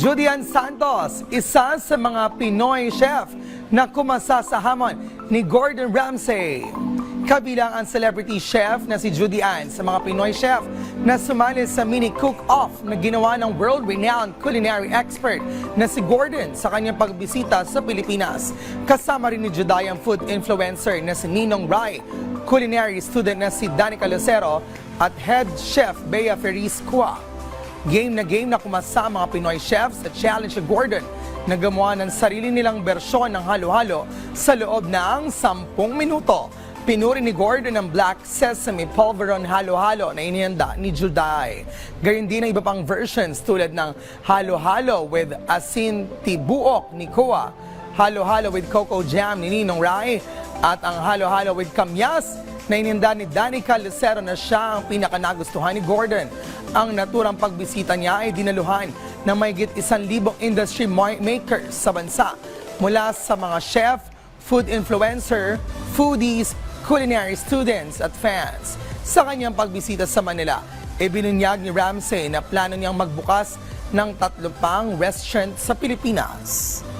Judy Ann Santos, isa sa mga Pinoy chef na kumasa sa hamon ni Gordon Ramsay. Kabilang ang celebrity chef na si Judy Ann sa mga Pinoy chef na sumali sa mini cook-off na ginawa ng world-renowned culinary expert na si Gordon sa kanyang pagbisita sa Pilipinas. Kasama rin ni Judy ang food influencer na si Ninong Rai, culinary student na si Danica Lucero at head chef Bea Feriz Cua. Game na kumasa ang mga Pinoy chefs sa challenge ni Gordon na gumawa ng sarili nilang bersyon ng halo-halo sa loob ng 10 minuto. Pinuri ni Gordon ang black sesame pulveron halo-halo na inihanda ni Juday. Gayun din ang iba pang versions tulad ng halo-halo with asin tibuok ni Kua, halo-halo with cocoa jam ni Ninong Rai, at ang halo-halo with kamyas na ininda ni Danica Lucero na siya ang pinakanagustuhan ni Gordon. Ang naturang pagbisita niya ay dinaluhan ng mahigit 1,000 industry makers sa bansa mula sa mga chef, food influencer, foodies, culinary students at fans. Sa kanyang pagbisita sa Manila, ibinunyag ni Ramsay na plano niyang magbukas ng 3 pang restaurant sa Pilipinas.